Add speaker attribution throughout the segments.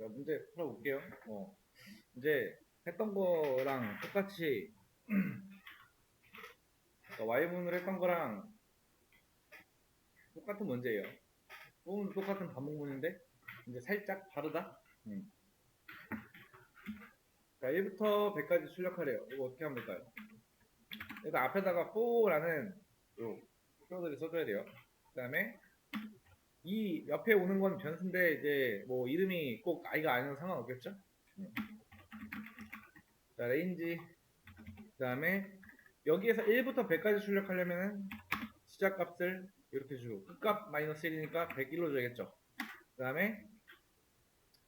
Speaker 1: 자, 문제 풀어볼게요. 이제 했던 거랑 똑같이 그러니까 Y문을 했던 거랑 똑같은 문제예요. 부분도 똑같은 반복문인데 이제 살짝 다르다. 자, 1부터 100까지 출력하래요. 이거 어떻게 하면 될까요? 일단 앞에다가 for라는 요 표들을 써줘야 돼요. 그 다음에 이 옆에 오는 건 변수인데 이제 뭐 이름이 꼭 I가 아니면 상관없겠죠? 자, 레인지 그 다음에 여기에서 1부터 100까지 출력하려면은 시작값을 이렇게 주고 끝값 마이너스 1이니까 101로 줘야겠죠. 그 다음에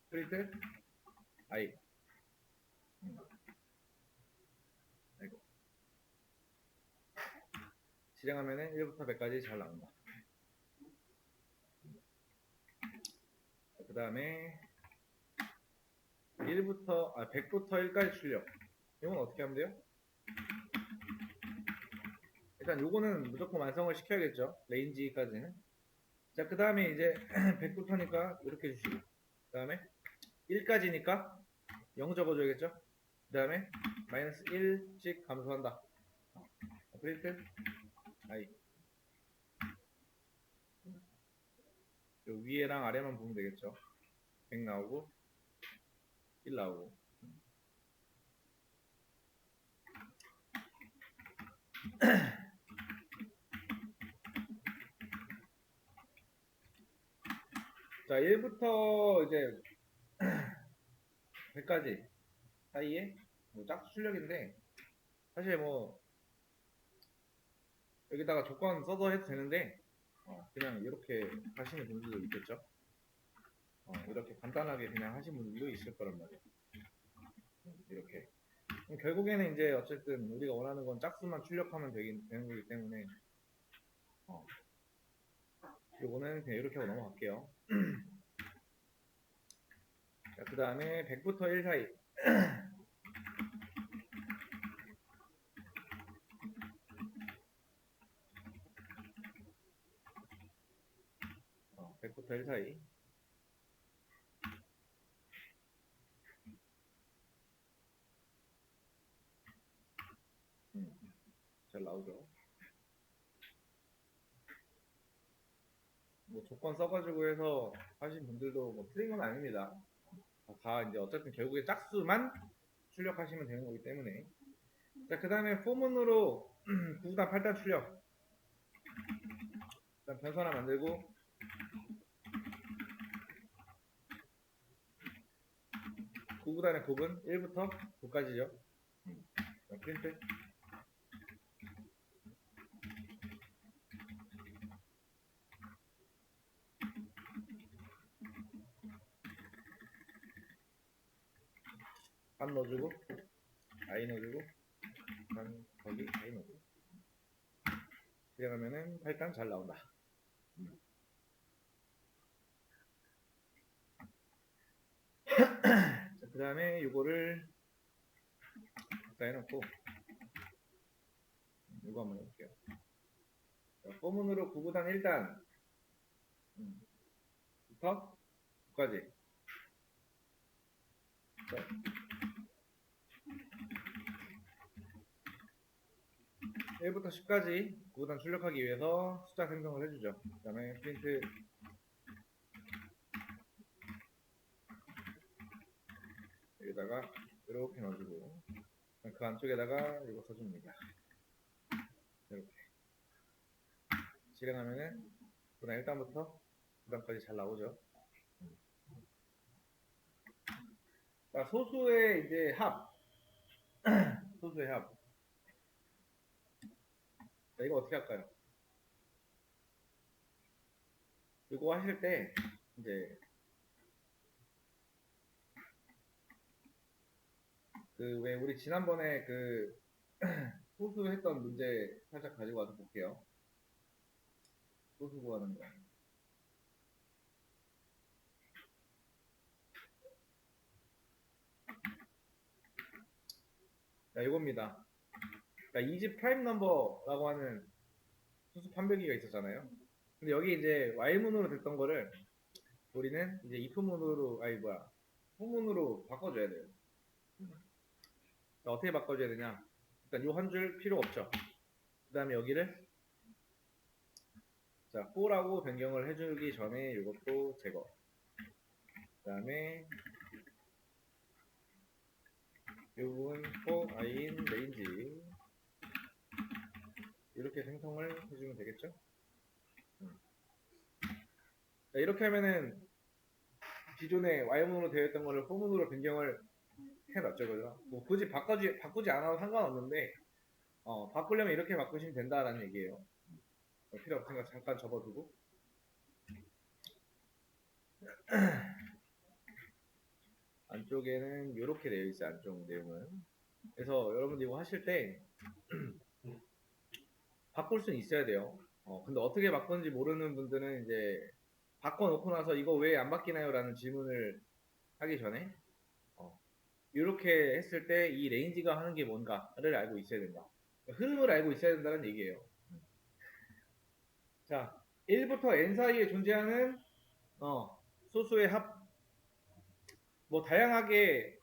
Speaker 1: 프린트 I 아이고. 실행하면은 1부터 100까지 잘 나온다. 그 다음에 100부터 1까지 출력. 이건 어떻게 하면 돼요? 일단 요거는 무조건 완성을 시켜야겠죠. 레인지까지는. 자, 그 다음에 이제 100부터니까 이렇게 주시고 그 다음에 1까지니까 0 적어줘야겠죠. 그 다음에 마이너스 1씩 감소한다. 프린트 I 요 위에랑 아래만 보면 되겠죠. 100 나오고 1 나오고 자 1부터 이제 100까지 사이에 뭐 짝수 출력인데 사실 뭐 여기다가 조건 써서 해도 되는데 그냥 이렇게 하시는 분들도 있겠죠. 이렇게 간단하게 그냥 하시는 분들도 있을 거란 말이에요. 이렇게 결국에는 이제 어쨌든 우리가 원하는 건 짝수만 출력하면 되는 거기 때문에 요거는 그냥 이렇게 하고 넘어갈게요. 그 다음에 100부터 1 사이 100부터 1 사이 잘 나오죠. 뭐 조건 써가지고 해서 하신 분들도 뭐 틀린 건 아닙니다. 다 이제 어쨌든 결국에 짝수만 출력하시면 되는 거기 때문에. 자, 그 다음에 포문으로 9단 8단 출력. 일단 변수 하나 만들고 9구단의 곱은 1부터 9까지죠. 프린트 반 넣어주고 I 넣어주고 거기 I 넣어주고 그러면은 8단 잘 나온다. 그 다음에 이거를 갖다 해놓고 이거 한번 해볼게요. 포문으로 9구단 1단 부터 9까지 1부터 10까지 9구단 출력하기 위해서 숫자 생성을 해주죠. 그 다음에 프린트 여기다가 이렇게 넣어주고 그 안쪽에다가 이거 써줍니다. 이렇게 실행하면은 9단 1단부터 9단까지 잘 나오죠. 자, 소수의 이제 합 소수의 합 자, 이거 어떻게 할까요? 이거 하실 때 이제 그 왜 우리 지난번에 그 소수 했던 문제 살짝 가지고 와서 볼게요. 소수 구하는 거. 자, 이겁니다. 자, 이집 프라임 넘버라고 하는 수수 판별기가 있었잖아요. 근데 여기 이제 Y문으로 됐던 거를 우리는 이제 if문으로, 아니 뭐야, 소문으로 바꿔줘야 돼요. 자, 어떻게 바꿔줘야 되냐? 일단 요 한 줄 필요 없죠. 그 다음에 여기를 자 4라고 변경을 해주기 전에 이것도 제거. 그 다음에 이 부분 for in range 이렇게 생성을 해주면 되겠죠? 자, 이렇게 하면은 기존에 Y문으로 되어 있던 거를 포문으로 변경을 해놨죠, 그죠? 뭐 굳이 바꾸지 않아도 상관없는데 바꾸려면 이렇게 바꾸시면 된다라는 얘기예요. 필요 없으니까 잠깐 접어두고. 안쪽에는 이렇게 되어 있어요. 안쪽 내용은. 그래서 여러분들 이거 하실 때 바꿀 수는 있어야 돼요. 근데 어떻게 바꾸는지 모르는 분들은 이제 바꿔놓고 나서 이거 왜 안 바뀌나요? 라는 질문을 하기 전에 이렇게 했을 때 이 레인지가 하는 게 뭔가를 알고 있어야 된다. 흐름을 알고 있어야 된다는 얘기예요. 자, 1부터 n 사이에 존재하는 소수의 합, 뭐 다양하게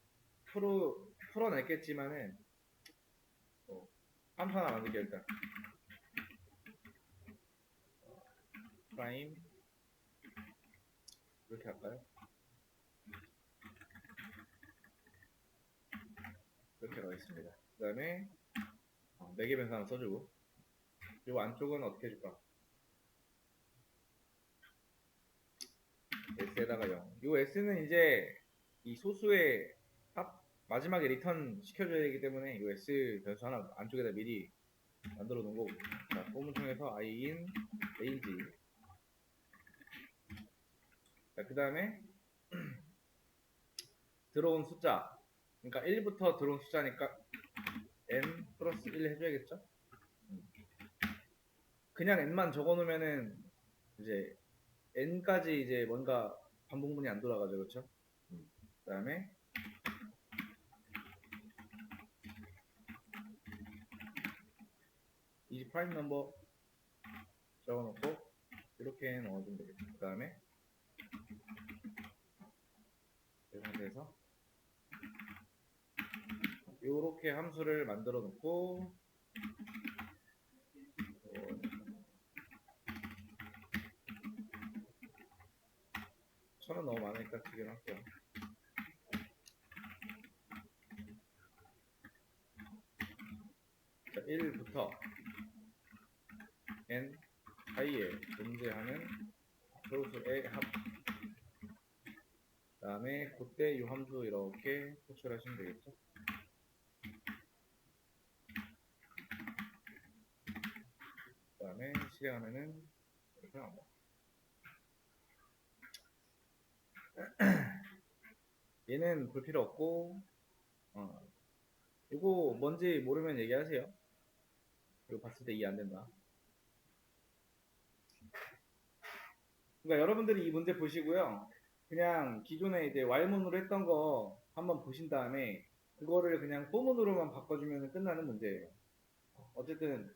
Speaker 1: 풀어냈겠지만은 함수 하나 만들게요. 일단 프라임 이렇게 할까요? 이렇게 가겠습니다. 그 다음에 4개 변수 하나 써주고 그리고 안쪽은 어떻게 해줄까? s에다가 0. 이 s는 이제 이 소수의 합 마지막에 리턴 시켜줘야 되기 때문에 이 s 변수 하나 안쪽에다 미리 만들어 놓은 거고. 자, 포문 통해서 in range. 자, 그 다음에 들어온 숫자. 그러니까 1부터 들어온 숫자니까 n 플러스 1 해줘야겠죠? 그냥 n만 적어 놓으면은 이제 n까지 이제 뭔가 반복문이 안 돌아가죠, 그렇죠? 그 다음에 이 프라임 넘버 적어놓고 이렇게 넣어주면 되겠죠. 그 다음에 이 상태에서 이렇게 함수를 만들어 놓고 1000원 너무 많으니까 지금 할게요. 자, 1부터 n 사이에 존재하는 소수의 합. 그 다음에 그때 이 함수 이렇게 호출하시면 되겠죠. 그 다음에 실행하면은 이렇게 나옵니다. 얘는 볼 필요 없고 이거 뭔지 모르면 얘기하세요. 이거 봤을 때 이해 안 된다. 그러니까 여러분들이 이 문제 보시고요. 그냥 기존에 이제 Y문으로 했던 거 한번 보신 다음에 그거를 그냥 포문으로만 바꿔주면 끝나는 문제예요. 어쨌든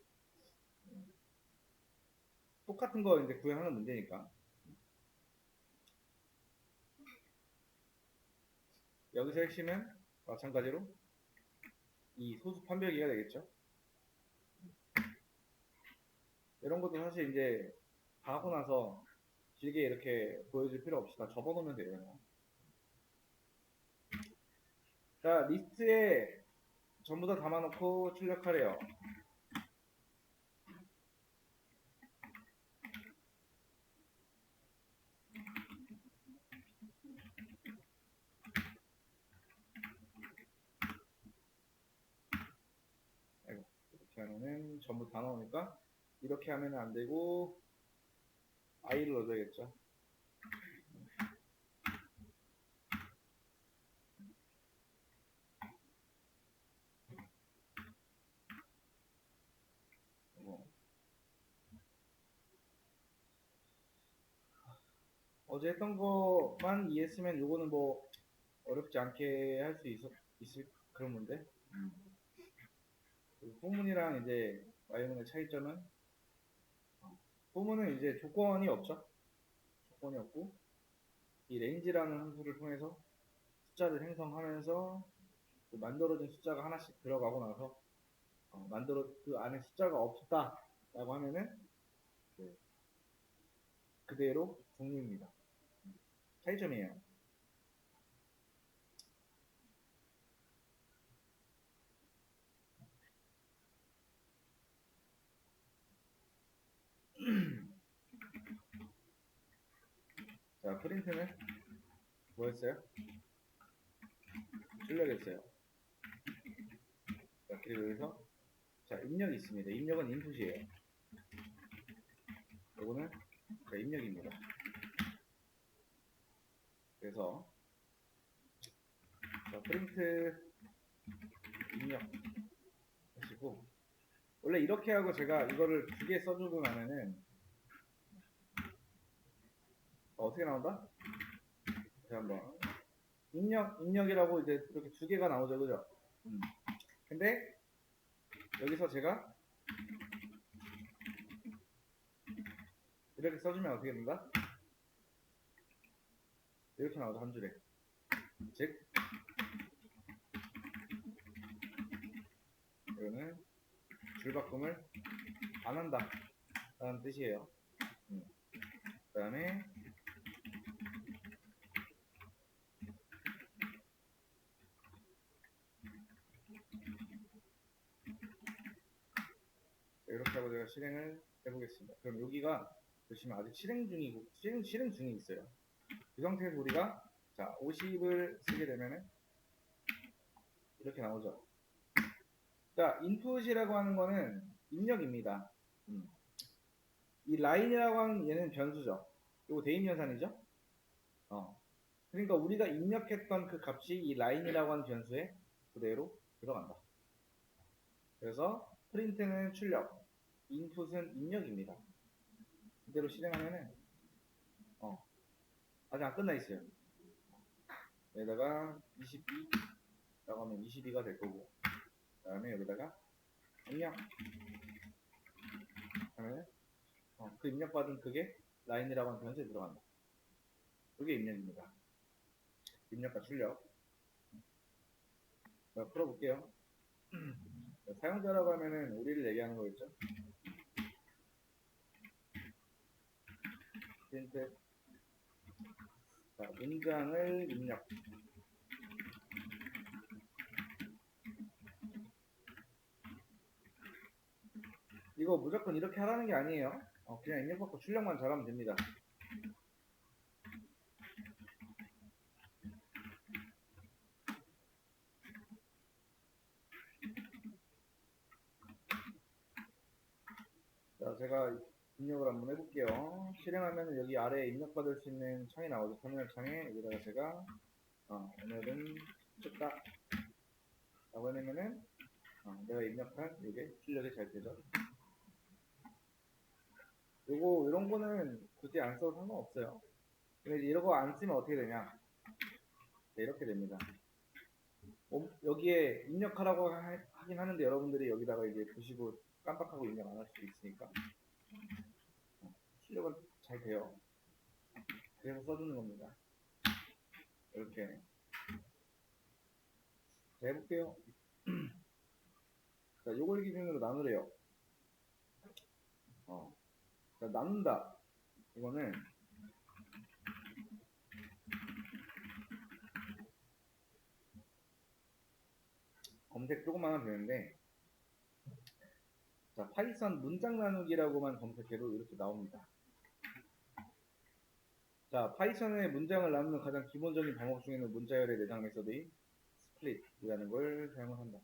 Speaker 1: 똑같은 거 이제 구현하는 문제니까. 여기서 핵심은 마찬가지로 이 소수 판별기가 되겠죠. 이런 것도 사실 이제 다 하고 나서 길게 이렇게 보여줄 필요 없이 다 접어놓으면 돼요. 자, 리스트에 전부 다 담아놓고 출력하래요. 아이고, 이렇게 하면은 전부 다 나오니까 이렇게 하면 안 되고 i를 넣어줘야겠죠. 어제 했던 거만 이해했으면 요거는 뭐 어렵지 않게 할 수 있을 그런 문제. 포문이랑 이제 Y문의 차이점은 포문은 이제 조건이 없죠. 조건이 없고 이 range라는 함수를 통해서 숫자를 생성하면서 그 만들어진 숫자가 하나씩 들어가고 나서 그 안에 숫자가 없다라고 하면은 네, 그대로 종류입니다. 차이점이에요. 자, 프린트는 뭐였어요? 출력했어요. 자, 그리고 여기서 자, 입력이 있습니다. 입력은 인풋이에요. 요거는 자, 입력입니다. 그래서 자, 프린트 입력 하시고 원래 이렇게 하고 제가 이거를 두 개 써주고 나면은 어떻게 나온다? 제가 한번 입력이라고 이제 이렇게 두 개가 나오죠, 그죠? 근데 여기서 제가 이렇게 써주면 어떻게 된다? 이렇게 나오죠, 한 줄에. 즉, 이거는 줄바꿈을 안 한다 라는 뜻이에요. 그 다음에 이렇게 하고 제가 실행을 해보겠습니다. 그럼 여기가 보시면 아직 실행 중이 있어요. 이 상태에서 우리가 자 50을 쓰게 되면은 이렇게 나오죠. 자 인풋이라고 하는 거는 입력입니다. 이 라인이라고 하는 얘는 변수죠. 이거 대입연산이죠. 그러니까 우리가 입력했던 그 값이 이 라인이라고 하는 변수에 그대로 들어간다. 그래서 프린트는 출력, 인풋은 입력입니다. 그대로 실행하면은 아직 안 끝나 있어요. 여기다가 22라고 하면 22가 될 거고, 그 다음에 여기다가 입력 하면 그 입력받은 그게 라인이라고 하는 변수에 들어간다. 그게 입력입니다. 입력과 출력. 자, 풀어볼게요. 사용자라고 하면은 우리를 얘기하는 거겠죠. 프린트 자, 문장을 입력. 이거 무조건 이렇게 하라는 게 아니에요. 그냥 입력받고 출력만 잘하면 됩니다. 자, 제가 입력을 한번 해볼게요. 실행하면 여기 아래에 입력받을 수 있는 창이 나오죠. 터미널 창에 여기다가 제가 오늘은 쳤다 라고 해놓으면은 내가 입력한 이게 출력이 잘 되죠. 요거 이런 거는 굳이 안 써도 상관없어요. 근데 이제 이런 거 안 쓰면 어떻게 되냐? 네, 이렇게 됩니다. 여기에 입력하라고 하긴 하는데 여러분들이 여기다가 이제 보시고 깜빡하고 입력 안 할 수도 있으니까 출력은 잘 돼요. 그래서 써주는 겁니다. 이렇게 자, 해볼게요. 자, 요걸 기준으로 나누래요. 자, 나눈다. 이거는 검색 조금만 하면 되는데 자, 파이썬 문장 나누기라고만 검색해도 이렇게 나옵니다. 자, 파이썬의 문장을 나누는 가장 기본적인 방법 중에는 문자열의 내장 메서드인 스플릿이라는 걸 사용을 한다.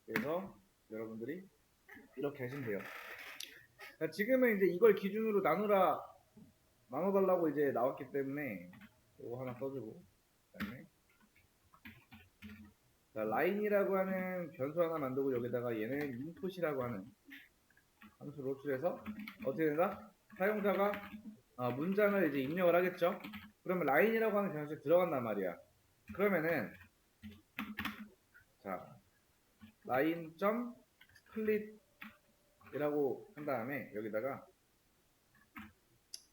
Speaker 1: 그래서 여러분들이 이렇게 하시면 돼요. 자, 지금은 이제 이걸 기준으로 나눠달라고 이제 나왔기 때문에 이거 하나 써주고 그다음에 자, 라인이라고 하는 변수 하나 만들고 여기다가 얘는 인풋이라고 하는 함수를 호출해서 어떻게 된다? 사용자가 문장을 이제 입력을 하겠죠. 그러면 라인이라고 하는 변수에 들어간단 말이야. 그러면은 자 라인 점 스플릿이라고 한 다음에 여기다가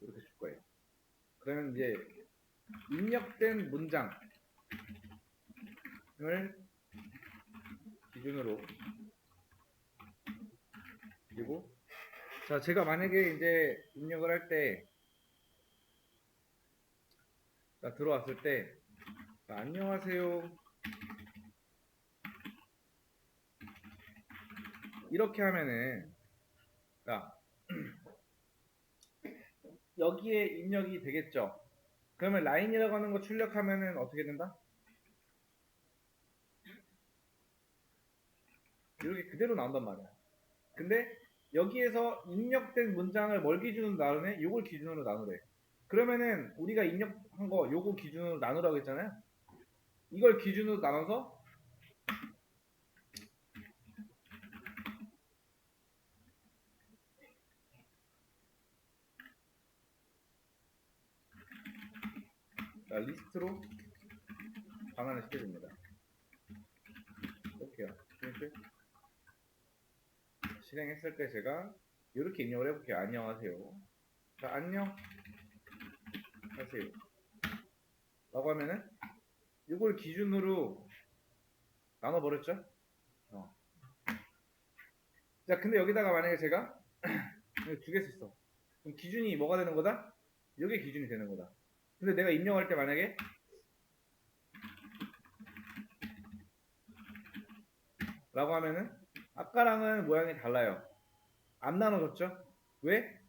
Speaker 1: 이렇게 줄 거예요. 그러면 이제 입력된 문장을 기준으로, 그리고 자, 제가 만약에 이제 입력을 할 때, 자, 들어왔을 때, 자, 안녕하세요, 이렇게 하면은, 자, 여기에 입력이 되겠죠. 그러면 라인이라고 하는 거 출력하면은 어떻게 된다? 이렇게 그대로 나온단 말이야. 근데 여기에서 입력된 문장을 뭘 기준으로 나누네? 이걸 기준으로 나누래. 그러면은 우리가 입력한 거 요거 기준으로 나누라고 했잖아요. 이걸 기준으로 나눠서 리스트로 반환을 시켜줍니다. 이렇게요. 이렇게 실행했을 때 제가 이렇게 입력을 해볼게요. 안녕하세요. 자, 안녕 하세요. 라고 하면은 이걸 기준으로 나눠버렸죠? 자, 근데 여기다가 만약에 제가 두 개 썼어. 그럼 기준이 뭐가 되는 거다? 이게 기준이 되는 거다. 근데 내가 입력할 때 만약에 라고 하면은 아까랑은 모양이 달라요. 안 나눠졌죠? 왜?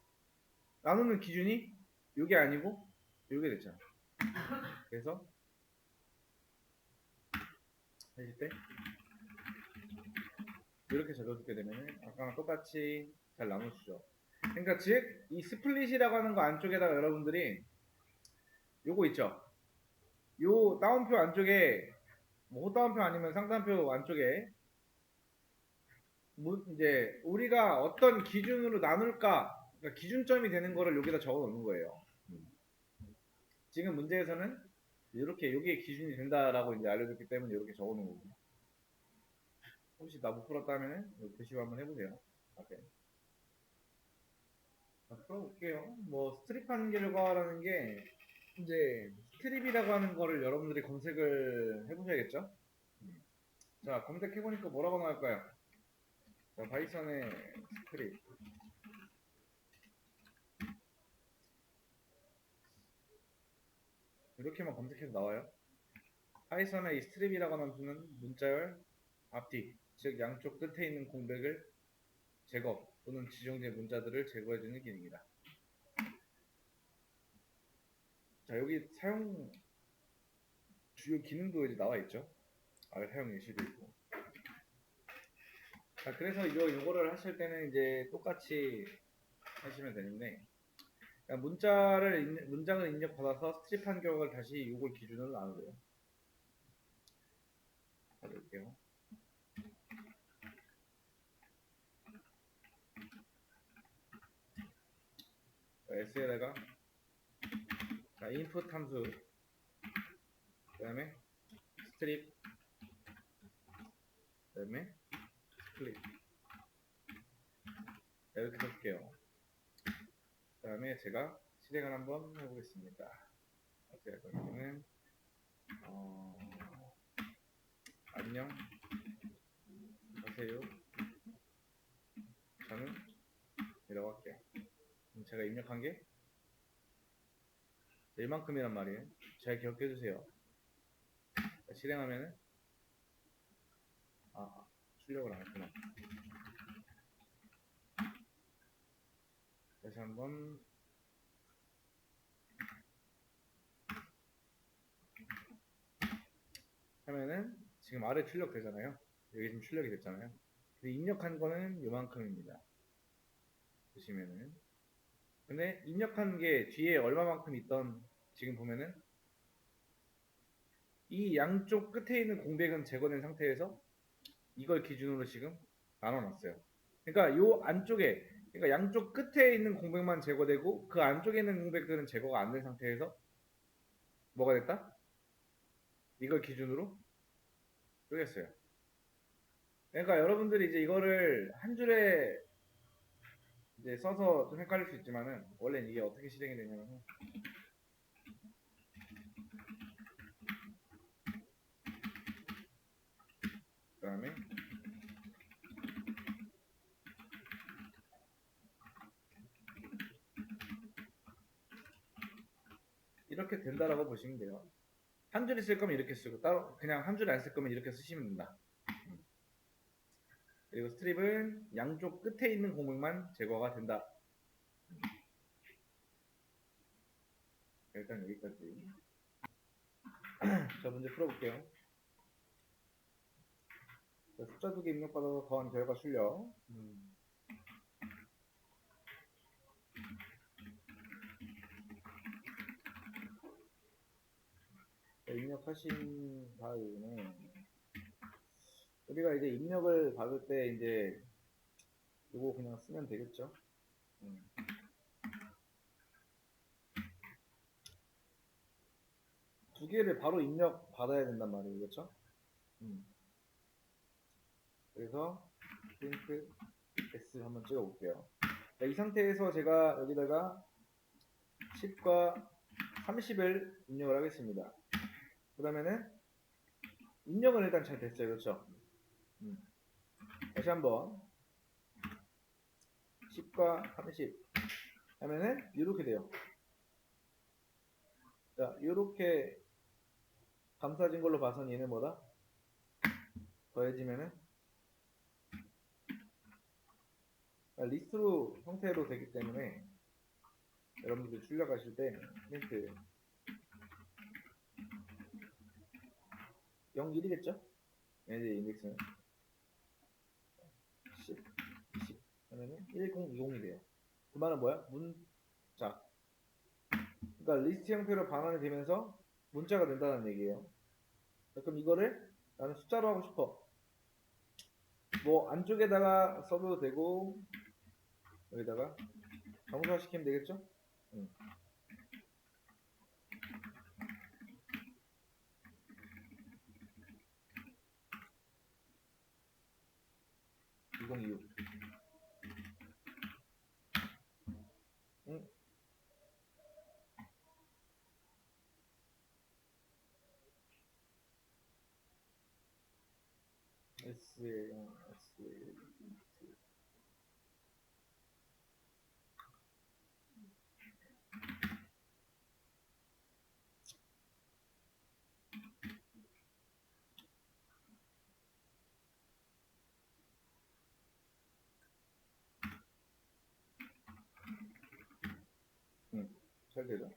Speaker 1: 나누는 기준이 이게 아니고 이게 됐잖아. 그래서 하실 때 이렇게 적어주게 되면은 아까랑 똑같이 잘 나누시죠. 그러니까 즉 이 스플릿이라고 하는 거 안쪽에다가 여러분들이 요거 있죠. 요 다운표 안쪽에 뭐 호다운표 아니면 상단표 안쪽에 이제 우리가 어떤 기준으로 나눌까, 그러니까 기준점이 되는 거를 여기다 적어 놓는 거예요. 지금 문제에서는 이렇게 여기에 기준이 된다라고 이제 알려줬기 때문에 이렇게 적어 놓은 거고. 혹시 나 못 풀었다면 교시 한번 해보세요. 앞에. 자, 풀어볼게요. 뭐 스트립하는 결과라는 게 이제 스트립이라고 하는 거를 여러분들이 검색을 해보셔야겠죠. 자, 검색해보니까 뭐라고 나올까요? 자, 파이썬의 스트립. 이렇게만 검색해서 나와요. 파이썬의 이 스트립이라고 하는 문자열 앞뒤, 즉 양쪽 끝에 있는 공백을 제거 또는 지정된 문자들을 제거해주는 기능이다. 자, 여기 사용 주요 기능도 이제 나와 있죠. 아래 사용 예시도 있고. 자, 그래서 요거를 하실 때는 이제 똑같이 하시면 되는데, 문장을 입력받아서 스트립한 결과를 다시 요걸 기준으로 나누래요. 해볼게요. S에다가 자, input 함수, 그 다음에 스트립, 그 다음에 스플릿 이렇게 써줄게요. 그 다음에 제가 실행을 한번 해보겠습니다. 어떻게 할 거냐면 안녕 하세요. 저는 이라고 할게요. 그럼 제가 입력한 게 이만큼이란 말이에요. 잘 기억해 주세요. 실행하면은 출력을 안 했구나. 다시 한번 하면은 지금 아래 출력 되잖아요. 여기 지금 출력이 됐잖아요. 근데 입력한 거는 요만큼입니다. 보시면은 근데 입력한 게 뒤에 얼마만큼 있던 지금 보면은 이 양쪽 끝에 있는 공백은 제거된 상태에서 이걸 기준으로 지금 나눠놨어요. 그러니까 요 안쪽에 그러니까 양쪽 끝에 있는 공백만 제거되고 그 안쪽에 있는 공백들은 제거가 안 된 상태에서 뭐가 됐다? 이걸 기준으로 쪼갰어요. 그러니까 여러분들이 이제 이거를 한 줄에 이제 써서 좀 헷갈릴 수 있지만은 원래는 이게 어떻게 실행이 되냐면 다음에 이렇게 된다라고 보시면 돼요. 한 줄이 쓸 거면 이렇게 쓰고 따로 그냥 한 줄이 안 쓸 거면 이렇게 쓰시면 된다. 그리고 스트립은 양쪽 끝에 있는 공백만 제거가 된다. 일단 여기까지. 자, 문제 풀어볼게요. 자, 숫자 2개 입력받아서 더한 결과 출력. 자, 입력하신 다음에 우리가 이제 입력을 받을 때 이제 이거 그냥 쓰면 되겠죠. 두 개를 바로 입력 받아야 된단 말이에요, 그렇죠? 그래서 프린트 S 한번 찍어 볼게요. 자, 이 상태에서 제가 여기다가 10과 30을 입력을 하겠습니다. 그러면은 입력은 일단 잘 됐어요, 그렇죠? 다시 한번 10과 30 하면은 이렇게 돼요. 자, 이렇게 감싸진 걸로 봐선 얘는 뭐다? 더해지면은 리스트로 형태로 되기 때문에 여러분들 출력하실 때 프린트 0, 1이겠죠? 얘네들 인덱스는 10, 20 하면은 10, 20이 돼요. 그 말은 뭐야? 문자. 그러니까 리스트 형태로 반환이 되면서 문자가 된다는 얘기예요. 그럼 이거를 나는 숫자로 하고 싶어. 뭐 안쪽에다가 써도 되고 여기다가 정수화 시키면 되겠죠? 2026. S에 S 잘 되죠.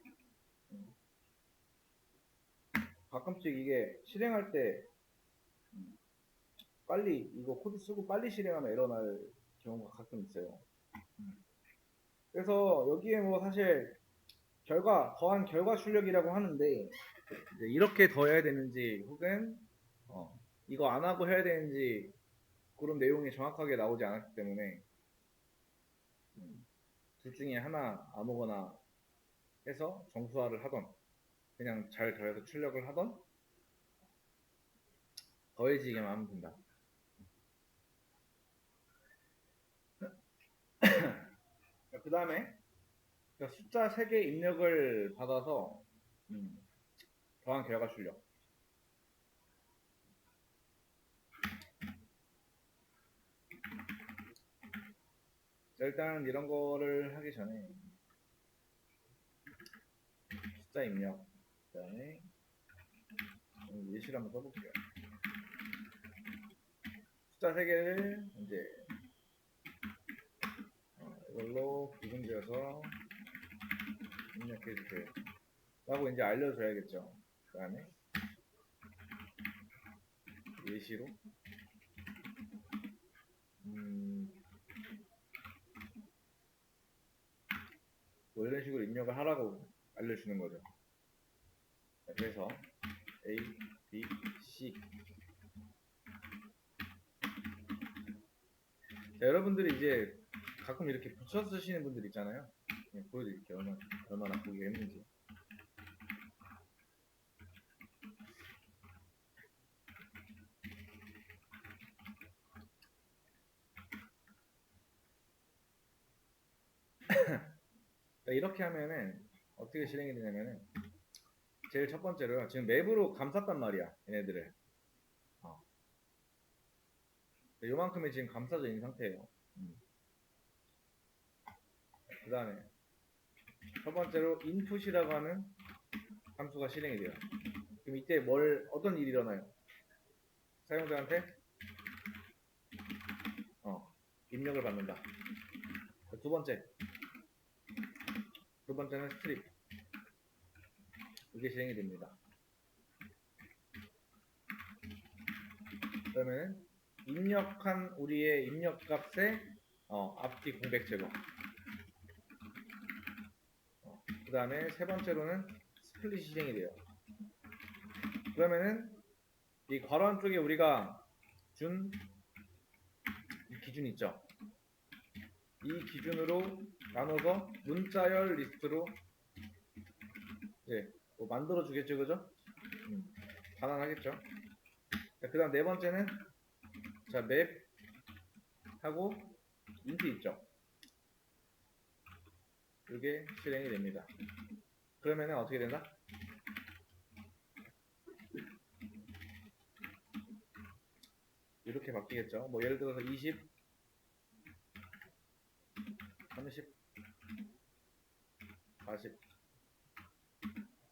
Speaker 1: 가끔씩 이게 실행할 때 빨리 이거 코드 쓰고 빨리 실행하면 에러 날 경우가 가끔 있어요. 그래서 여기에 뭐 사실 더한 결과 출력이라고 하는데 이제 이렇게 더해야 되는지 혹은 이거 안 하고 해야 되는지 그런 내용이 정확하게 나오지 않았기 때문에 둘 중에 하나 아무거나 해서 정수화를 하던 그냥 잘 더해서 출력을 하던 더해지기만 하면 된다. 그 다음에 숫자 3개 입력을 받아서 더한 결과 출력. 자, 일단 이런 거를 하기 전에 숫자 입력 그 다음에 예시를 한번 써볼게요. 숫자 3개를 이제 이걸로 구분지어서 입력해 주세요 라고 이제 알려줘야겠죠. 그 다음에 예시로 뭐 이런 식으로 입력을 하라고 알려주는 거죠. 그래서 A, B, C. 자, 여러분들이 이제 가끔 이렇게 붙여 쓰시는 분들 있잖아요. 보여드릴게요. 얼마나 보기가 힘든지. 이렇게 하면은 어떻게 실행이 되냐면은 제일 첫 번째로요. 지금 맵으로 감쌌단 말이야. 얘네들을. 요만큼이 지금 감싸져 있는 상태예요. 그 다음에 첫 번째로 input이라고 하는 함수가 실행이 돼요. 그럼 이때 어떤 일이 일어나요? 사용자한테 입력을 받는다. 두 번째는 스트립. 이게 실행이 됩니다. 그러면 입력한 우리의 입력값에 앞뒤 공백 제거. 그 다음에 세 번째로는 스플릿이 실행이 돼요. 그러면은 이 괄호 쪽에 우리가 준 이 기준 있죠. 이 기준으로 나눠서 문자열 리스트로 이제 뭐 만들어 주겠죠, 그죠? 가능하겠죠. 그 다음 네 번째는 자 맵하고 인트 있죠. 이게 실행이 됩니다. 그러면은 어떻게 된다? 이렇게 바뀌겠죠. 뭐 예를 들어서 20, 30, 40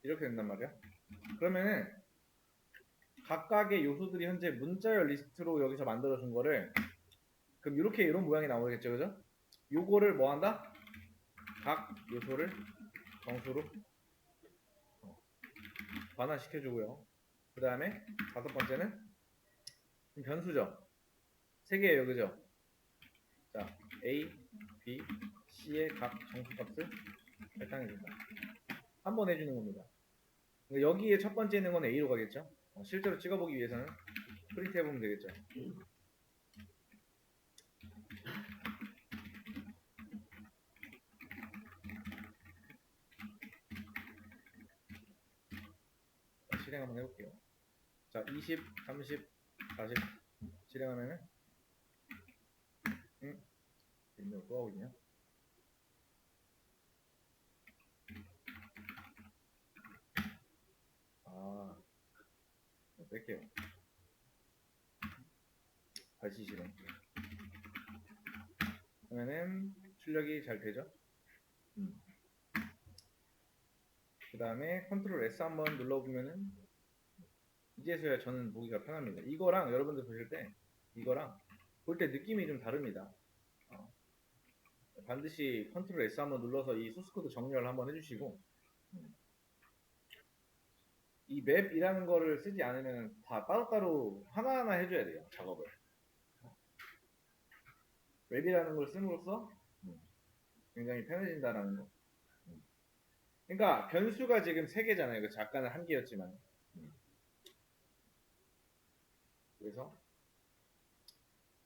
Speaker 1: 이렇게 된단 말이야. 그러면은 각각의 요소들이 현재 문자열 리스트로 여기서 만들어준 거를 그럼 이런 모양이 나오겠죠, 그죠? 요거를 뭐 한다? 각 요소를 정수로 반환시켜주고요. 그 다음에 다섯 번째는 변수죠. 세 개예요, 그죠? 자, A, B, C의 각 정수값을 발당해준다. 한 번 해주는 겁니다. 여기에 첫 번째 있는 건 A로 가겠죠? 실제로 찍어보기 위해서는 프린트 해보면 되겠죠. 실행 한번 해볼게요. 자, 20, 30, 40 실행하면은 이거 또 하고 있냐? 뺄게요. 다시 실행. 그러면은 출력이 잘 되죠? 그 다음에 컨트롤 S 한번 눌러보면은 이제서야 저는 보기가 편합니다. 이거랑 여러분들 보실 때 이거랑 볼 때 느낌이 좀 다릅니다. 반드시 컨트롤 S 한번 눌러서 이 소스코드 정렬 한번 해주시고 이 맵이라는 거를 쓰지 않으면 다 따로따로 하나하나 해줘야 돼요. 작업을. 맵이라는 걸 씀으로써 굉장히 편해진다라는 거. 그러니까 변수가 지금 3개잖아요. 그치? 아까는 1개였지만. 그래서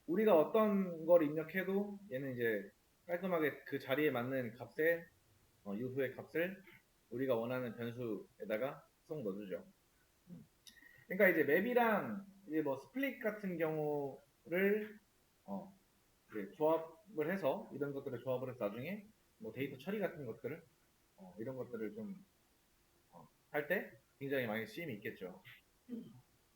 Speaker 1: 우리가 어떤 걸 입력해도 얘는 이제 깔끔하게 그 자리에 맞는 값의 유수의 값을 우리가 원하는 변수에다가 쏙 넣어주죠. 그러니까 이제 맵이랑 이제 뭐 스플릿 같은 경우를 이제 조합을 해서 이런 것들을 조합을 해서 나중에 뭐 데이터 처리 같은 것들을 이런 것들을 좀 할 때 굉장히 많이 쓰임이 있겠죠.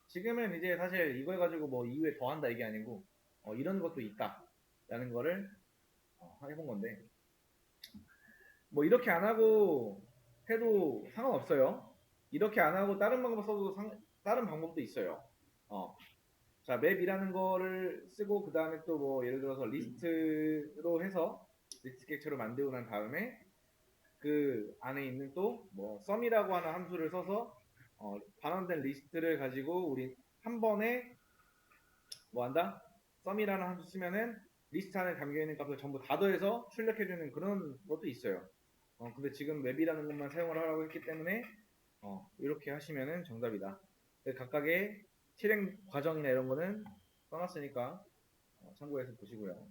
Speaker 1: 지금은 이제 사실 이걸 가지고 뭐 이후에 더 한다 이게 아니고 이런 것도 있다 라는 거를 해본 건데 뭐 이렇게 안 하고 해도 상관없어요. 이렇게 안 하고 다른 방법 써도 다른 방법도 있어요. 자, 맵이라는 거를 쓰고 그 다음에 또 뭐 예를 들어서 리스트로 해서 리스트 객체로 만들고 난 다음에 그 안에 있는 또 뭐 sum이라고 하는 함수를 써서 반환된 리스트를 가지고 우리 한 번에 뭐 한다? sum이라는 함수 쓰면은 리스트 안에 담겨있는 값을 전부 다 더해서 출력해주는 그런 것도 있어요. 근데 지금 맵이라는 것만 사용을 하라고 했기 때문에 이렇게 하시면은 정답이다. 각각의 실행 과정이나 이런 거는 써놨으니까 참고해서 보시고요.